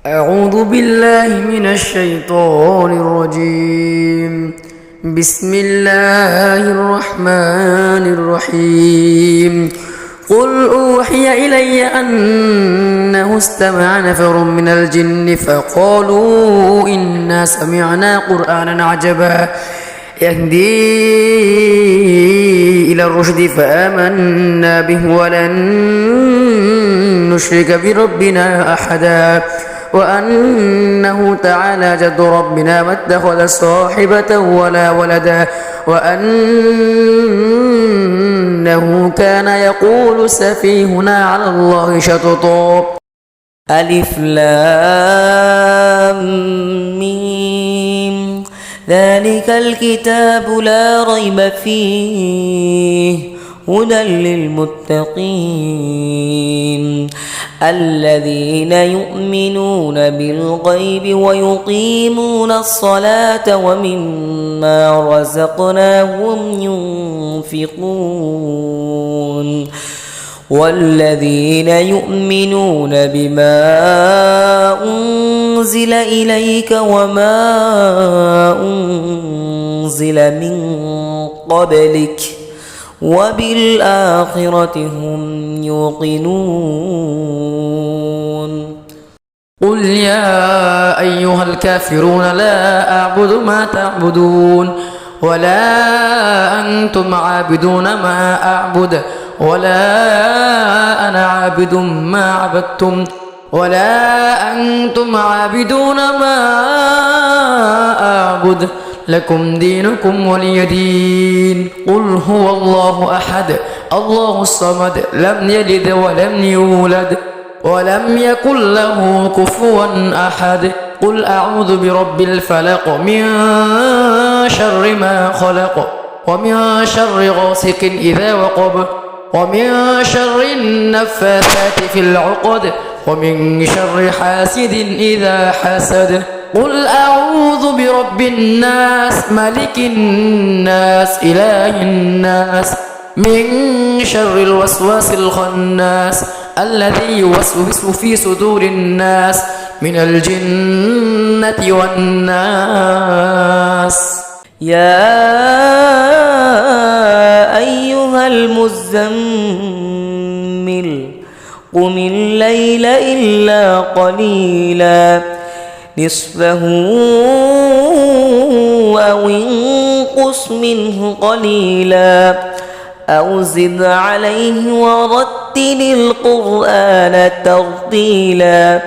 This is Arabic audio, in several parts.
أعوذ بالله من الشيطان الرجيم. بسم الله الرحمن الرحيم. قل أوحي إلي أنه استمع نفر من الجن فقالوا إنا سمعنا قرآنا عجبا يهدي إلى الرشد فآمنا به ولن نشرك بربنا أحدا وأنه تعالى جد ربنا ما اتخذ صاحبة ولا ولدا وأنه كان يقول سفيهنا على الله شططا. ألف لام ميم ذلك الكتاب لا ريب فيه هدى للمتقين الذين يؤمنون بالغيب ويقيمون الصلاة ومما رزقناهم ينفقون والذين يؤمنون بما أنزل إليك وما أنزل من قبلك وبالآخرة هم يوقنون. قل يا أيها الكافرون لا أعبد ما تعبدون ولا أنتم عابدون ما أعبد ولا أنا عابد ما عبدتم ولا أنتم عابدون ما أعبد لكم دينكم ولي دين. قل هو الله أحد الله الصمد لم يلد ولم يولد ولم يكن له كفوا أحد. قل أعوذ برب الفلق من شر ما خلق ومن شر غاسق إذا وقب ومن شر النفاثات في العقد ومن شر حاسد إذا حسد. قل أعوذ برب الناس ملك الناس إله الناس من شر الوسواس الخناس الذي يوسوس في صدور الناس من الجنة والناس. يا أيها المزمل قم الليل إلا قليلا نصفه أو انقص منه قليلا أو زد عليه ورتل القرآن ترتيلا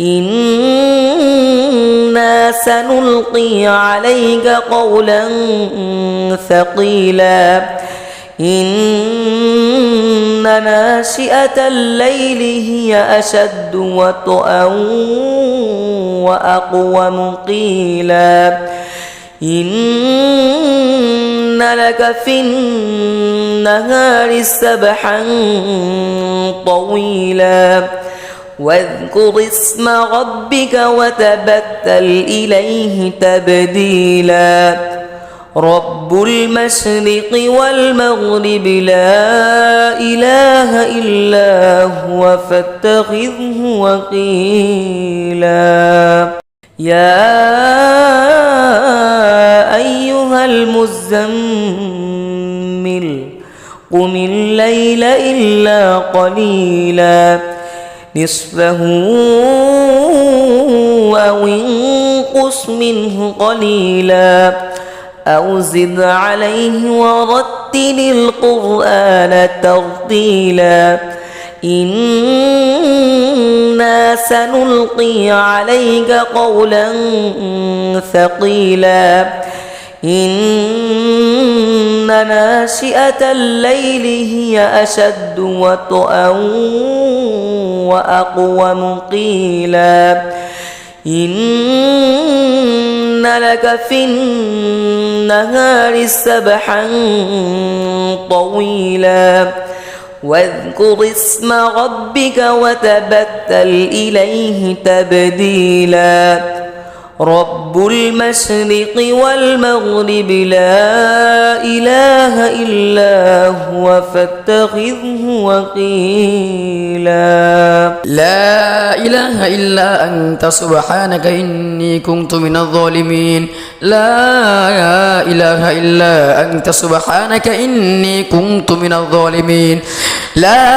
إنا سنلقي عليك قولا ثقيلا إن ناشئة الليل هي أشد وطئا وأقوم قيلا إن لك في النهار سبحا طويلا واذكر اسم ربك وتبتل إليه تبديلا رب المشرق والمغرب لا إله إلا هو فاتخذه وكيلا. يا أيها المزمل قم الليل إلا قليلا نصفه أو انقص منه قليلا أو زد عليه ورتل القرآن ترتيلا إنا سنلقي عليك قولا ثقيلا إن ناشئة الليل هي أشد وطئا وأقوم قيلا إن لك في النهار سبحا طويلا واذكر اسم ربك وتبتل إليه تبديلا رب المشرق والمغرب لا إله إلا هو فاتخذه وكيلا لا إله إلا أنت سبحانك إني كنت من الظالمين لا إله إلا أنت سبحانك إني كنت من الظالمين لا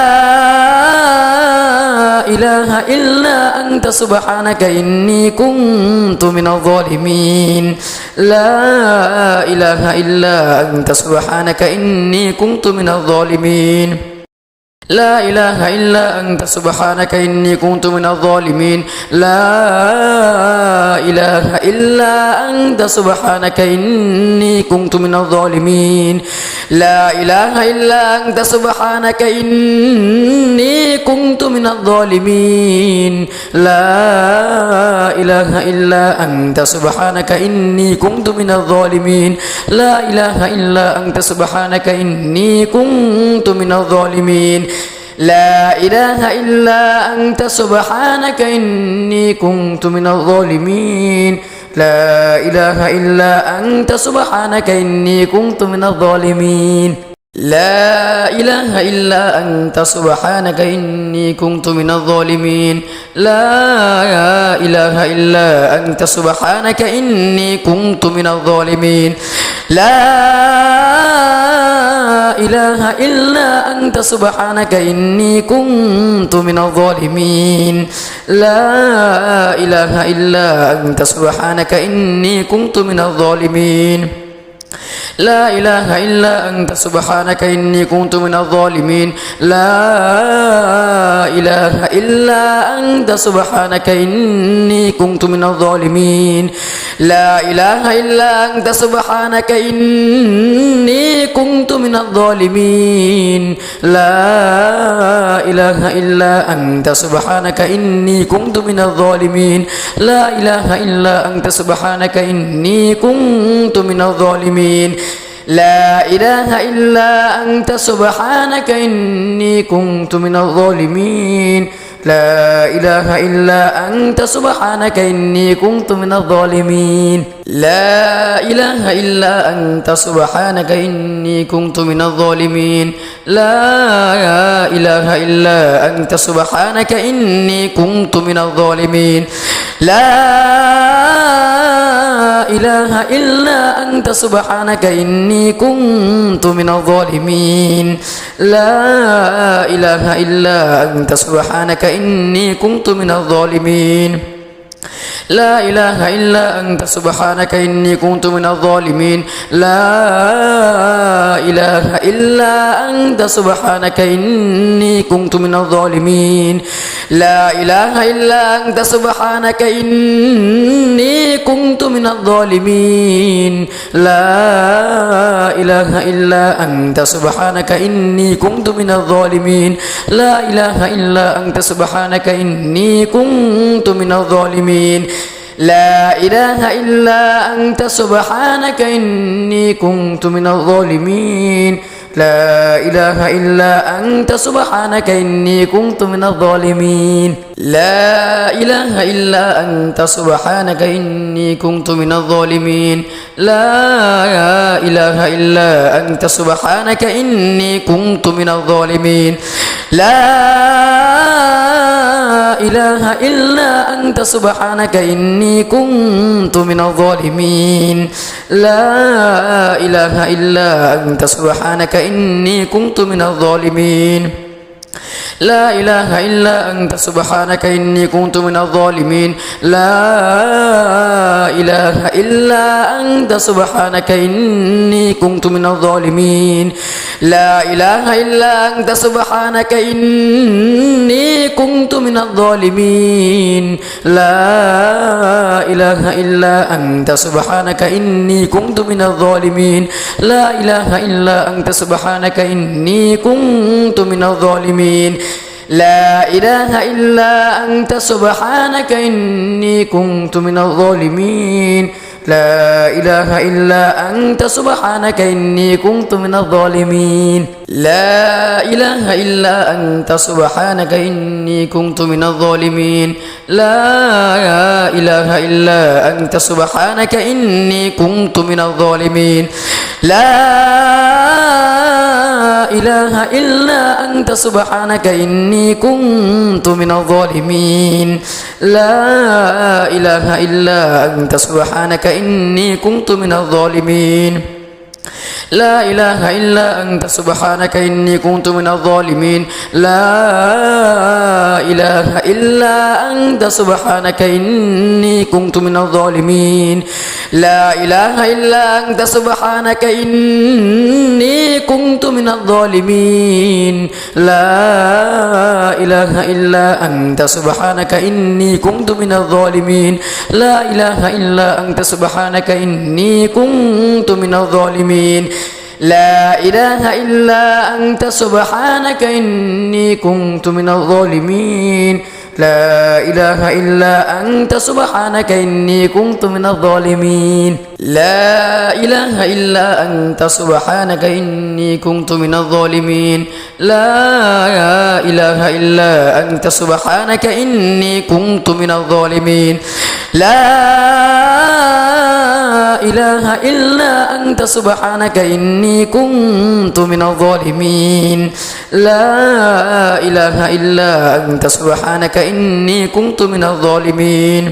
إله إلا أنت سبحانك إني كنت من الظالمين لا إله إلا أنت سبحانك إني كنت من الظالمين لا إله إلا أنت سبحانك إني كنت من الظالمين لا إله إلا أنت سبحانك إني كنت من الظالمين لا إله إلا أنت سبحانك إني كنت من الظالمين لا إله إلا أنت سبحانك إني كنت من الظالمين لا إله إلا أنت سبحانك إني كنت من الظالمين لا إله إلا أنت سبحانك إني كنت من الظالمين لا إله إلا أنت سبحانك إني كنت من الظالمين لا إله إلا أنت سبحانك إني كنت من الظالمين لا إله إلا أنت سبحانك إني كنت من الظالمين لا إله إلا أنت سبحانك إني كنت من الظالمين لا إله إلا أنت سبحانك إني كنت من الظالمين لا إله إلا أنت سبحانك إني كنت من الظالمين لا إله إلا أنت سبحانك إني كنت من الظالمين لا إله إلا أنت سبحانك إني كنت من الظالمين لا إله إلا أنت سبحانك إني كنت من الظالمين لا إله إلا أنت سبحانك إني كنت من الظالمين لا إله إلا أنت سبحانك إني كنت من الظالمين لا إله إلا أنت سبحانك إني كنت من الظالمين لا إله إلا أنت سبحانك إني كنت من الظالمين لا إله إلا أنت سبحانك إني كنت من الظالمين لا إله إلا أنت سبحانك إني كنت من الظالمين لا إله إلا أنت سبحانك إني كنت من الظالمين لا إله إلا أنت سبحانك إني كنت من الظالمين لا إله إلا أنت سبحانك إني كنت من الظالمين لا إله إلا أنت سبحانك إني كنت من الظالمين لا إله إلا أنت سبحانك إني كنت من الظالمين لا إله إلا أنت سبحانك إني كنت من الظالمين لا إله إلا أنت سبحانك إني كنت من الظالمين لا إله إلا أنت سبحانك إني كنت من الظالمين لا إله إلا أنت سبحانك إني كنت من الظالمين لا إله إلا أنت سبحانك إني كنت من الظالمين لا إله إلا أنت سبحانك إني كنت من الظالمين لا إله إلا أنت سبحانك إني كنت من الظالمين لا إله إلا أنت سبحانك إني كنت من الظالمين لا إله إلا أنت سبحانك إني كنت من الظالمين لا إله إلا أنت سبحانك إني كنت من الظالمين لا إله إلا أنت سبحانك إني كنت من الظالمين لا إله إلا أنت سبحانك إني كنت من الظالمين لا إله إلا أنت سبحانك إني كنت من الظالمين لا إله إلا أنت سبحانك إني كنت من الظالمين لا إله إلا أنت سبحانك إني كنت من الظالمين لا إله إلا أنت سبحانك إني كنت من الظالمين لا إله إلا أنت سبحانك إني كنت من الظالمين لا إله إلا أنت سبحانك إني كنت من الظالمين لا إله إلا أنت سبحانك إني كنت من الظالمين لا إله إلا أنت سبحانك إني كنت من الظالمين لا إله إلا أنت سبحانك إني كنت من الظالمين لا إله إلا أنت سبحانك إني كنت من الظالمين لا إله إلا أنت سبحانك إني كنت من الظالمين لا إله إلا أنت سبحانك إني كنت من الظالمين لا إله إلا أنت سبحانك إني كنت من الظالمين لا إله إلا أنت سبحانك إني كنت من الظالمين لا إله إلا أنت سبحانك إني كنت من الظالمين لا إله إلا أنت سبحانك إني كنت من الظالمين لا إله إلا أنت سبحانك إني كنت من الظالمين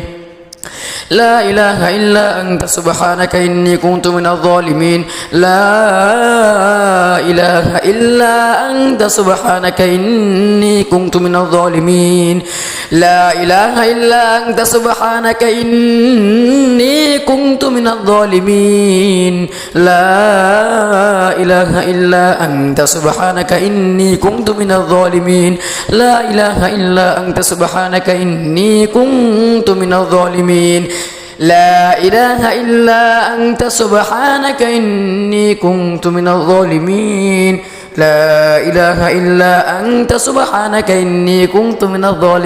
لا إله إلا أنت سبحانك إني كنت من الظالمين لا إله إلا أنت سبحانك إني كنت من الظالمين لا إله إلا أنت سبحانك إني كنت من الظالمين لا إله إلا أنت سبحانك إني كنت من الظالمين لا إله إلا أنت سبحانك إني كنت من الظالمين لا إله إلا أنت سبحانك إني كنت من الظالمين لا إله إلا أنت سبحانك إني كنت من الظالمين لا إله إلا أنت سبحانك إني كنت من الظالمين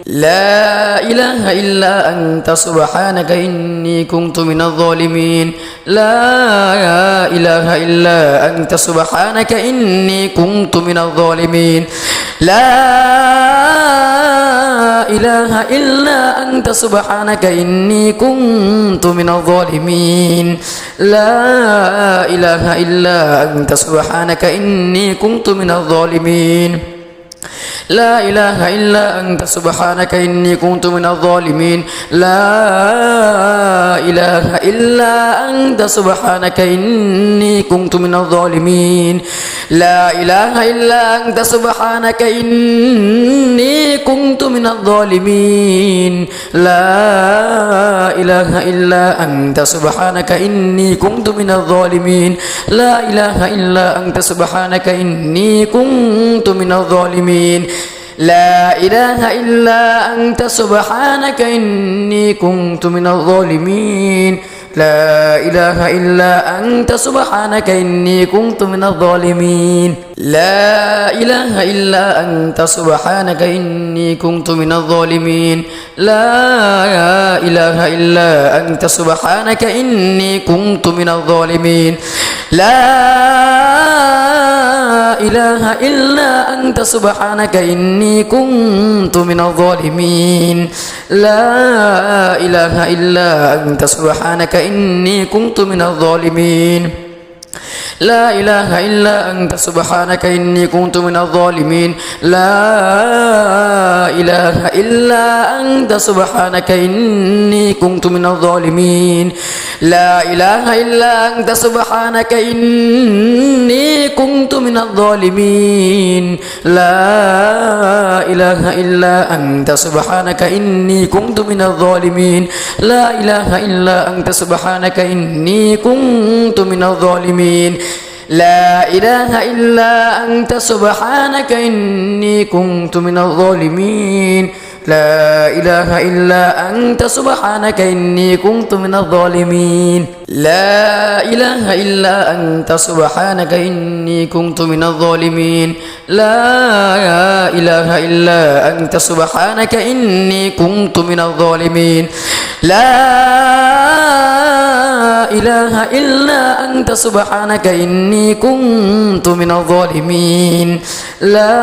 لا إله إلا أنت سبحانك إني كنت من الظالمين لا إله إلا أنت سبحانك إني كنت من الظالمين لا إله إلا أنت سبحانك إني كنت من الظالمين لا إله إلا أنت سبحانك إني كنت من الظالمين لا إله إلا أنت سبحانك إني كنت من الظالمين لا إله إلا أنت سبحانك إني كنت من الظالمين لا إله إلا أنت سبحانك إني كنت من الظالمين لا إله إلا أنت سبحانك إني كنت من الظالمين لا إله إلا أنت سبحانك إني كنت من الظالمين لا إله إلا أنت سبحانك إني كنت من الظالمين لا إله إلا أنت سبحانك إني كنت من الظالمين لا إله إلا أنت سبحانك إني كنت من الظالمين لا إله إلا أنت سبحانك إني كنت من الظالمين لا إله إلا أنت سبحانك إني كنت من الظالمين لا إله إلا أنت سبحانك إني كنت من الظالمين لا إله إلا أنت سبحانك إني كنت من الظالمين لا إله إلا أنت سبحانك إني كنت من الظالمين لا إله إلا أنت سبحانك إني كنت من الظالمين لا إله إلا أنت سبحانك إني كنت من الظالمين لا إله إلا أنت سبحانك إني كنت من الظالمين لا إله إلا أنت سبحانك إني كنت من الظالمين لا إله إلا أنت سبحانك إني كنت من الظالمين لا إله إلا أنت سبحانك إني كنت من الظالمين لا إله إلا أنت سبحانك إني كنت من الظالمين لا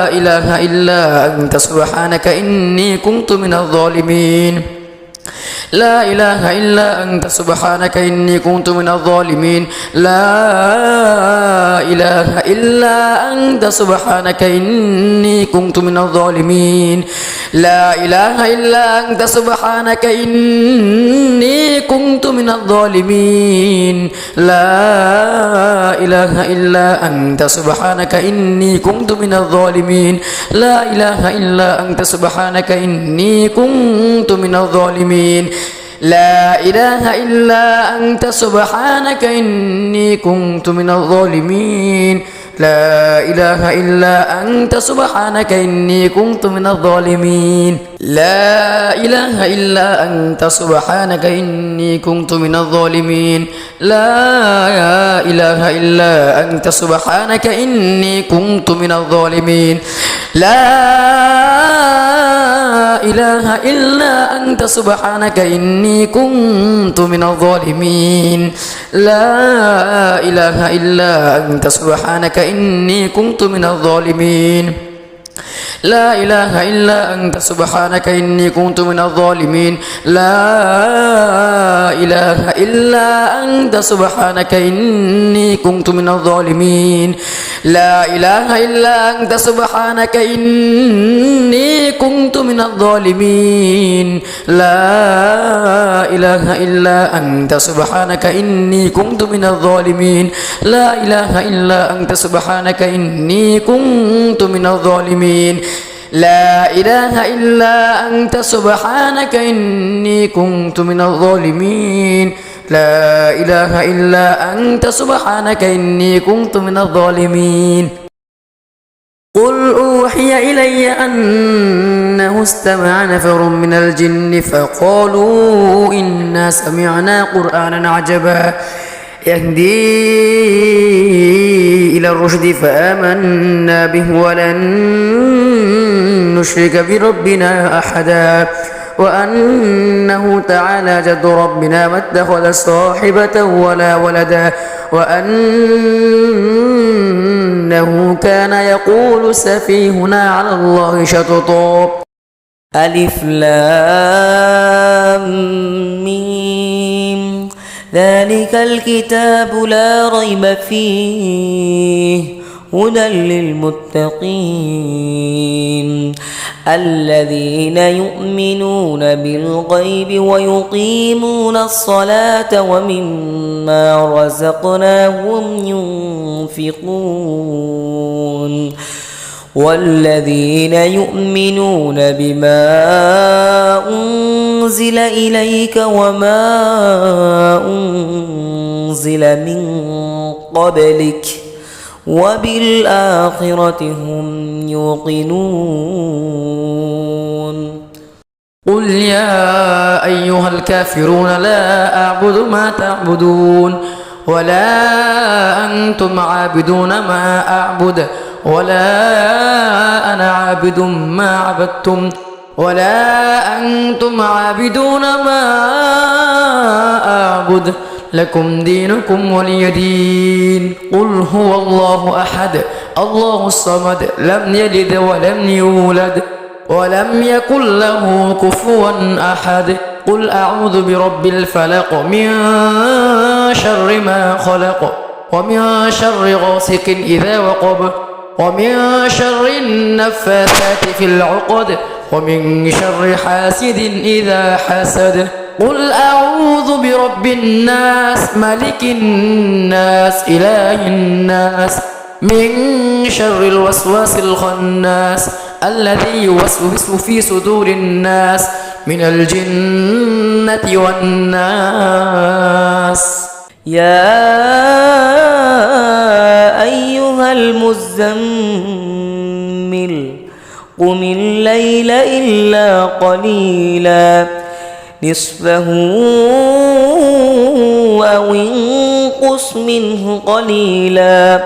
إله إلا أنت سبحانك إني كنت من الظالمين لا إله إلا أنت سبحانك إني كنت من الظالمين لا إله إلا أنت سبحانك إني كنت من الظالمين لا إله إلا أنت سبحانك إني كنت من الظالمين لا إله إلا أنت سبحانك إني كنت من الظالمين لا إله إلا أنت سبحانك إني كنت من الظالمين لا إله إلا أنت سبحانك إني كنت من الظالمين لا إله إلا أنت سبحانك إني كنت من الظالمين لا إله إلا أنت سبحانك إني كنت من الظالمين لا إله إلا أنت سبحانك إني كنت من الظالمين لا إله إلا أنت سبحانك إني كنت من الظالمين لا إله إلا أنت سبحانك إني كنت من الظالمين لا إله إلا أنت سبحانك إني كنت من الظالمين لا إله إلا أنت سبحانك إني كنت من الظالمين لا إله إلا أنت سبحانك إني كنت من الظالمين لا إله إلا أنت سبحانك إني كنت من الظالمين لا إله إلا أنت سبحانك إني كنت من الظالمين لا إله إلا أنت سبحانك إني كنت من الظالمين لا إله إلا أنت سبحانك إني كنت من الظالمين قل أوحي إلي أنه استمع نفر من الجن فقالوا إنا سمعنا قرآنا عجبا يهدي إلى الرشد فآمنا به ولن نشرك بربنا أحدا وأنه تعالى جد ربنا ما اتخذ صاحبة ولا ولدا وأنه كان يقول سفيهنا على الله شططا ألف لام ميم ذلك الكتاب لا ريب فيه هدى للمتقين الذين يؤمنون بالغيب ويقيمون الصلاة ومما رزقناهم ينفقون والذين يؤمنون بما أنزل إليك وما أنزل من قبلك وبالآخرة هم يوقنون قل يا أيها الكافرون لا أعبد ما تعبدون ولا أنتم عابدون ما أعبد ولا أنا عابد ما عبدتم ولا أنتم عابدون ما أعبد لكم دينكم ولي دين قل هو الله أحد الله الصمد لم يلد ولم يولد ولم يكن له كفوا أحد قل أعوذ برب الفلق من شر ما خلق ومن شر غاسق إذا وقب ومن شر النفاثات في العقد ومن شر حاسد إذا حسد قل أعوذ برب الناس ملك الناس إله الناس من شر الوسواس الخناس الذي يوسوس في صدور الناس من الجنة والناس يا أيها المزمل قم الليل إلا قليلا نصفه أو انقص منه قليلا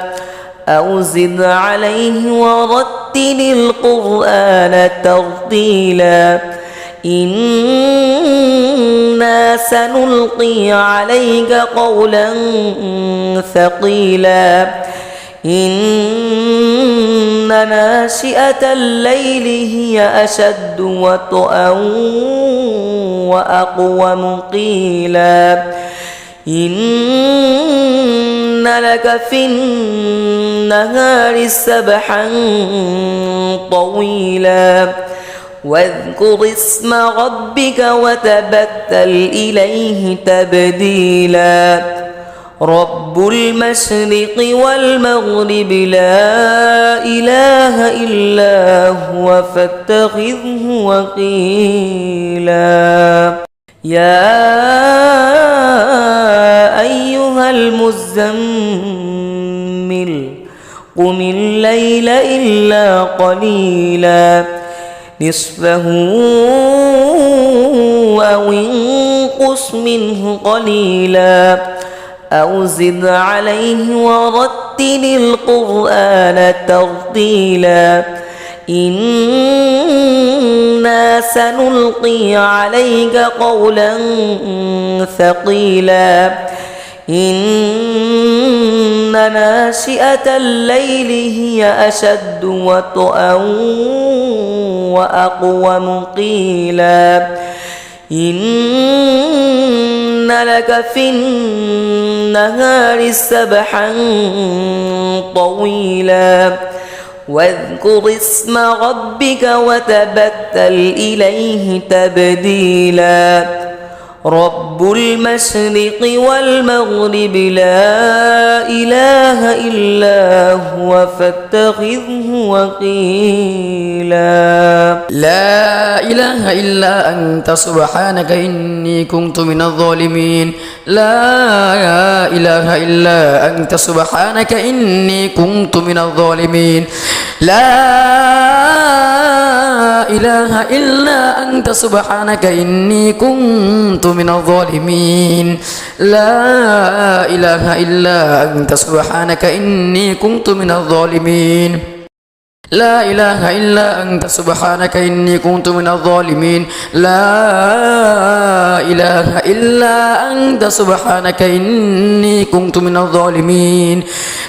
أو زد عليه ورتل القرآن ترتيلا إن سنلقي عليك قولا ثقيلا إن ناشئة الليل هي أشد وطئا وأقوم قيلا إن لك في النهار سبحا طويلا واذكر اسم ربك وتبتل إليه تبديلا رب المشرق والمغرب لا إله إلا هو فاتخذه وكيلا يا أيها المزمل قم الليل إلا قليلا نصفه أو انقص منه قليلا أو زد عليه ورتل القرآن ترتيلا إنا سنلقي عليك قولا ثقيلا إن ناشئة الليل هي أشد وطئا وأقوم قيلا إن لك في النهار سبحا طويلا واذكر اسم ربك وتبتل إليه تبديلا رب المشرق والمغرب لا إله إلا هو فاتخذه وكيلا لا إله إلا أنت سبحانك إني كنت من الظالمين لا إله إلا أنت سبحانك إني كنت من الظالمين لا إله إلا أنت سبحانك إني كنت من الظالمين لا إله إلا أنت سبحانك إني كنت من الظالمين لا إله إلا أنت سبحانك إني كنت من الظالمين لا إله إلا أنت سبحانك إني كنت من الظالمين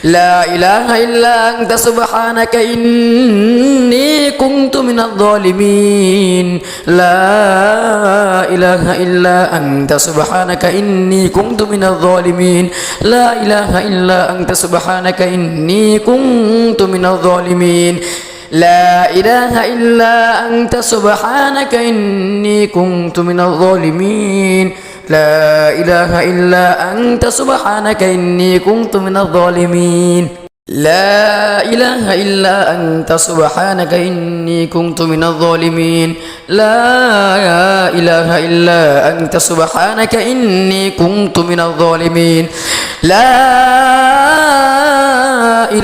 لا إله إلا أنت سبحانك إني كنت من الظالمين لا إله إلا أنت سبحانك إني كنت من الظالمين لا إله إلا أنت سبحانك إني كنت من الظالمين لا إله إلا أنت سبحانك إني كنت من الظالمين لا إله إلا أنت سبحانك إني كنت من الظالمين لا إله إلا أنت سبحانك إني كنت من الظالمين لا إله إلا أنت سبحانك إني كنت من الظالمين لا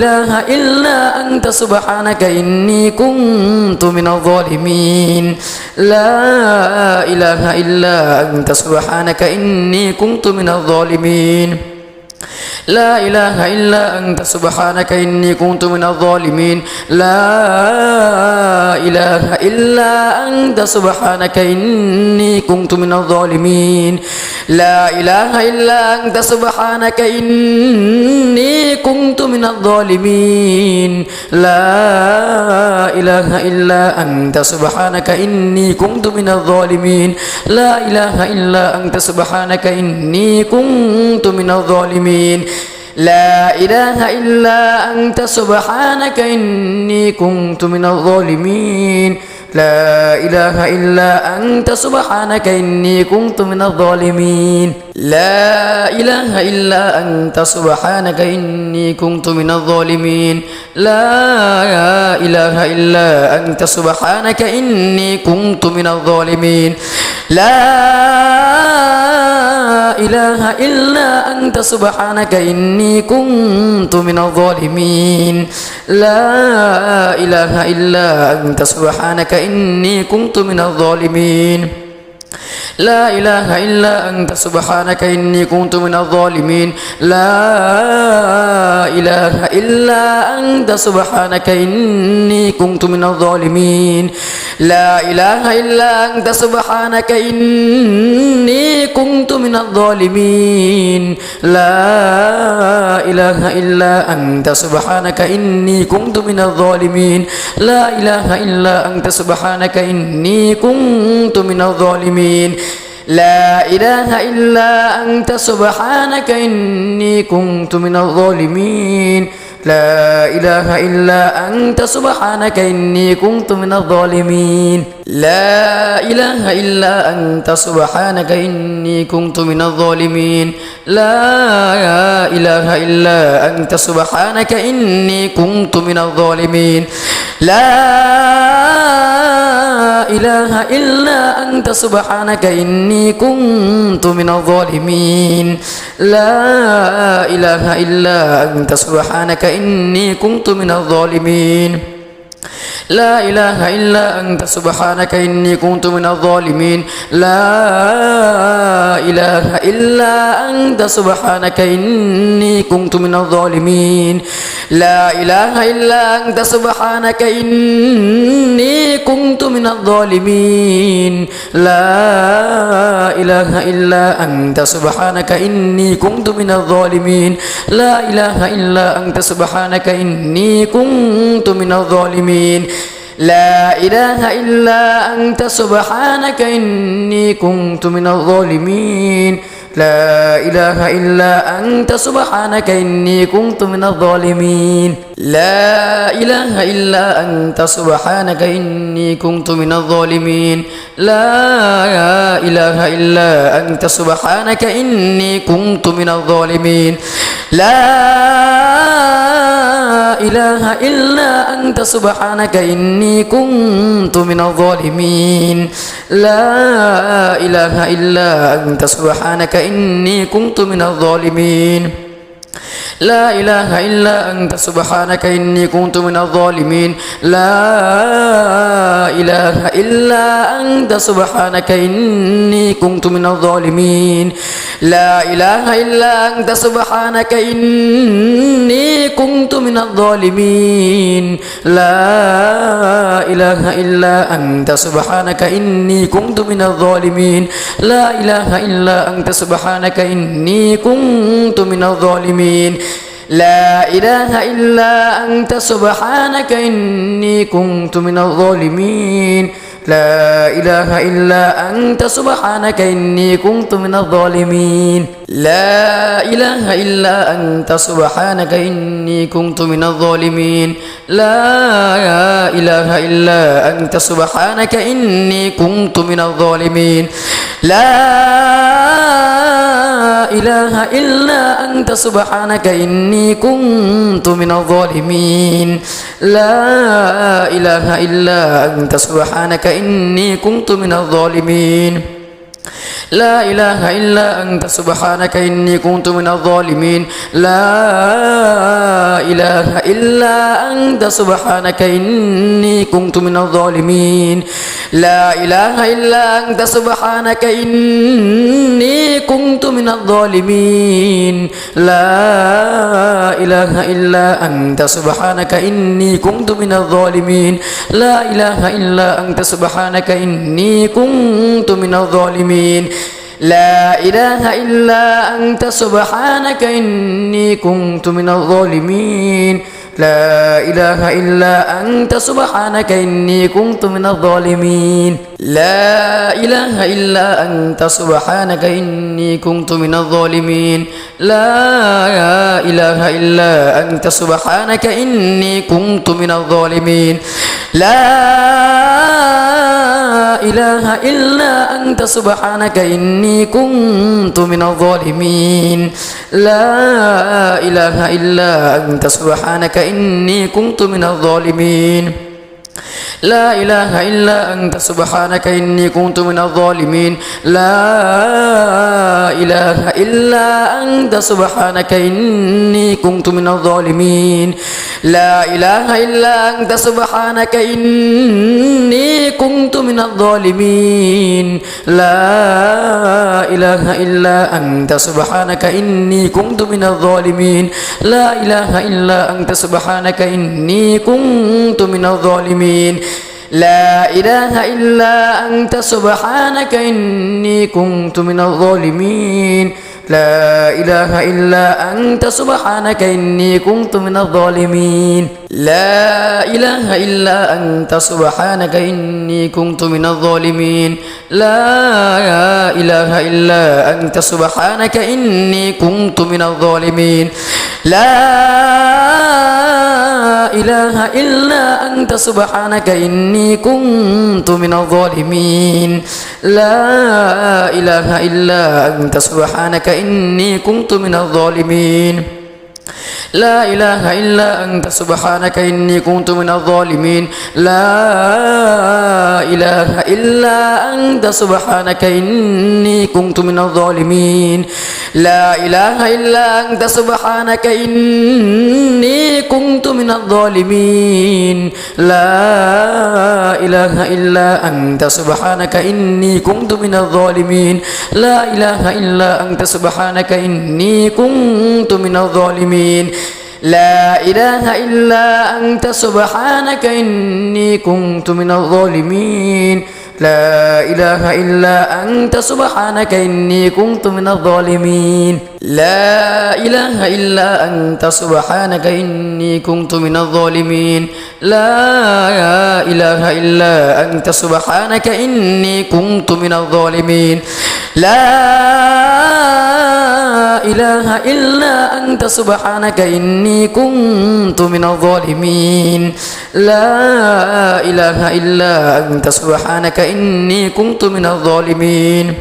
إله إلا أنت سبحانك إني كنت من الظالمين لا إله إلا أنت سبحانك إني كنت من الظالمين لا إله إلا أنت سبحانك إني كنت من الظالمين لا إله إلا أنت سبحانك إني كنت من الظالمين لا إله إلا أنت سبحانك إني كنت من الظالمين لا إله إلا أنت سبحانك إني كنت من الظالمين لا إله إلا أنت سبحانك إني كنت من الظالمين لا إله إلا أنت سبحانك إني كنت من الظالمين لا إله إلا أنت سبحانك إني كنت من الظالمين لا إله إلا أنت سبحانك إني كنت من الظالمين لا إله إلا أنت سبحانك إني كنت من الظالمين لا إله إلا أنت سبحانك إني كنت من الظالمين لا إله إلا أنت سبحانك إني كنت من الظالمين لا إله إلا أنت سبحانك إني كنت من الظالمين لا إله إلا أنت سبحانك إني كنت من الظالمين لا إله إلا أنت سبحانك إني كنت من الظالمين لا إله إلا أنت سبحانك إني كنت من الظالمين لا إله إلا أنت سبحانك إني كنت من الظالمين لا إله إلا أنت سبحانك إني كنت من الظالمين لا إله إلا أنت سبحانك إني كنت من الظالمين لا إله إلا أنت سبحانك إني كنت من الظالمين لا إله إلا أنت سبحانك إني كنت من الظالمين لا إله إلا أنت سبحانك إني كنت من الظالمين لا إله إلا أنت سبحانك إني كنت من الظالمين لا إله إلا أنت سبحانك إني كنت من الظالمين لا إله إلا أنت سبحانك إني كنت من الظالمين لا إله إلا أنت سبحانك إني كنت من الظالمين لا إله إلا أنت سبحانك إني كنت من الظالمين لا إله إلا أنت سبحانك إني كنت من الظالمين لا إله إلا أنت سبحانك إني كنت من الظالمين لا إله إلا أنت سبحانك إني كنت من الظالمين لا إله إلا أنت سبحانك إني كنت من الظالمين لا إله إلا أنت سبحانك إني كنت من الظالمين لا إله إلا أنت سبحانك إني كنت من الظالمين لا إله إلا أنت سبحانك إني كنت من الظالمين لا إله إلا أنت سبحانك إني كنت من الظالمين لا إله إلا أنت سبحانك إني كنت من الظالمين لا إله إلا أنت سبحانك إني كنت من الظالمين لا إله إلا أنت سبحانك إني كنت من الظالمين لا إله إلا أنت سبحانك إني كنت من الظالمين لا إله إلا أنت سبحانك إني كنت من الظالمين لا إله إلا أنت سبحانك إني كنت من الظالمين لا إله إلا أنت سبحانك إني كنت من الظالمين لا إله إلا أنت سبحانك إني كنت من الظالمين لا إله إلا أنت سبحانك إني كنت من الظالمين لا إله إلا أنت سبحانك إني كنت من الظالمين لا إله إلا أنت سبحانك إني كنت من الظالمين لا إله إلا أنت سبحانك إني كنت من الظالمين لا إله إلا أنت سبحانك إني كنت من الظالمين لا إله إلا أنت سبحانك إني كنت من الظالمين لا إله إلا أنت سبحانك إني كنت من الظالمين لا إله إلا أنت سبحانك إني كنت من الظالمين لا إله إلا أنت سبحانك إني كنت من الظالمين لا إله إلا أنت سبحانك إني كنت من الظالمين لا إله إلا أنت سبحانك إني كنت من الظالمين لا إله إلا أنت سبحانك إني كنت من الظالمين لا إله إلا أنت سبحانك إني كنت من الظالمين لا إله إلا أنت سبحانك إني كنت من الظالمين لا إله إلا أنت سبحانك إني كنت من الظالمين لا إله إلا أنت سبحانك إني كنت من الظالمين لا إله إلا أنت سبحانك إني كنت من الظالمين لا إله إلا أنت سبحانك إني كنت من الظالمين لا إله إلا أنت سبحانك إني كنت من الظالمين لا إله إلا أنت سبحانك إني كنت من الظالمين لا إله إلا أنت سبحانك إني كنت من الظالمين لا إله إلا أنت سبحانك إني كنت من الظالمين لا إله إلا أنت سبحانك إني كنت من الظالمين لا إله إلا أنت سبحانك إني كنت من الظالمين لا إله إلا أنت سبحانك إني كنت من الظالمين لا إله إلا أنت سبحانك إني كنت من الظالمين لا إله إلا أنت سبحانك إني كنت من الظالمين لا إله إلا أنت سبحانك إني كنت من الظالمين لا إله إلا أنت سبحانك إني كنت من الظالمين لا إله إلا أنت سبحانك إني كنت من الظالمين لا إله إلا أنت سبحانك إني كنت من الظالمين لا إله إلا أنت سبحانك إني كنت من الظالمين لا إله إلا أنت سبحانك إني كنت من الظالمين لا إله إلا أنت سبحانك إني كنت من الظالمين لا إله إلا أنت سبحانك إني كنت من الظالمين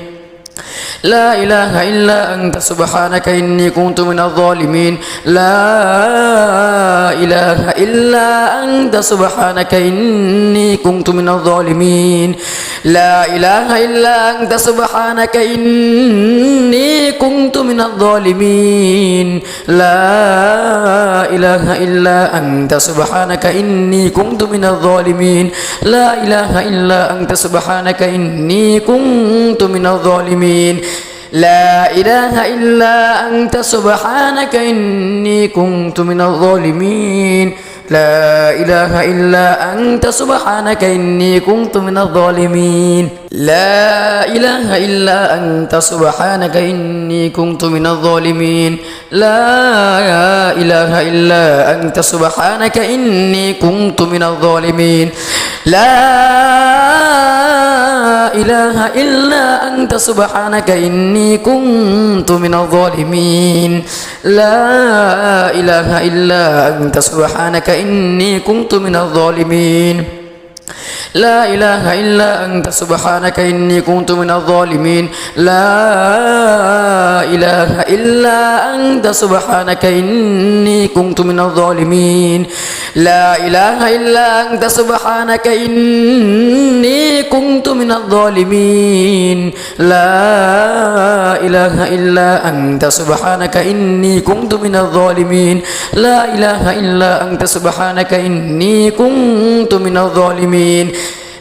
لا إله إلا أنت سبحانك إني كنت من الظالمين لا إله إلا أنت سبحانك إني كنت من الظالمين لا إله إلا أنت سبحانك إني كنت من الظالمين لا إله إلا أنت سبحانك إني كنت من الظالمين لا إله إلا أنت سبحانك إني كنت من الظالمين لا إله إلا أنت سبحانك إني كنت من الظالمين لا إله إلا أنت سبحانك إني كنت من الظالمين لا إله إلا أنت سبحانك إني كنت من الظالمين لا إله إلا أنت سبحانك إني كنت من الظالمين لا إله إلا أنت سبحانك إني كنت من الظالمين لا إله إلا أنت سبحانك إني كنت من الظالمين لا إله إلا أنت سبحانك إني كنت من الظالمين لا إله إلا أنت سبحانك إني كنت من الظالمين لا إله إلا أنت سبحانك إني كنت من الظالمين لا إله إلا أنت سبحانك إني كنت من الظالمين لا إله إلا أنت سبحانك إني كنت من الظالمين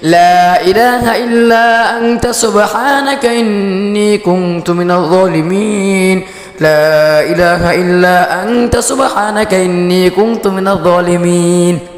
لا إله إلا أنت سبحانك إني كنت من الظالمين لا إله إلا أنت سبحانك إني كنت من الظالمين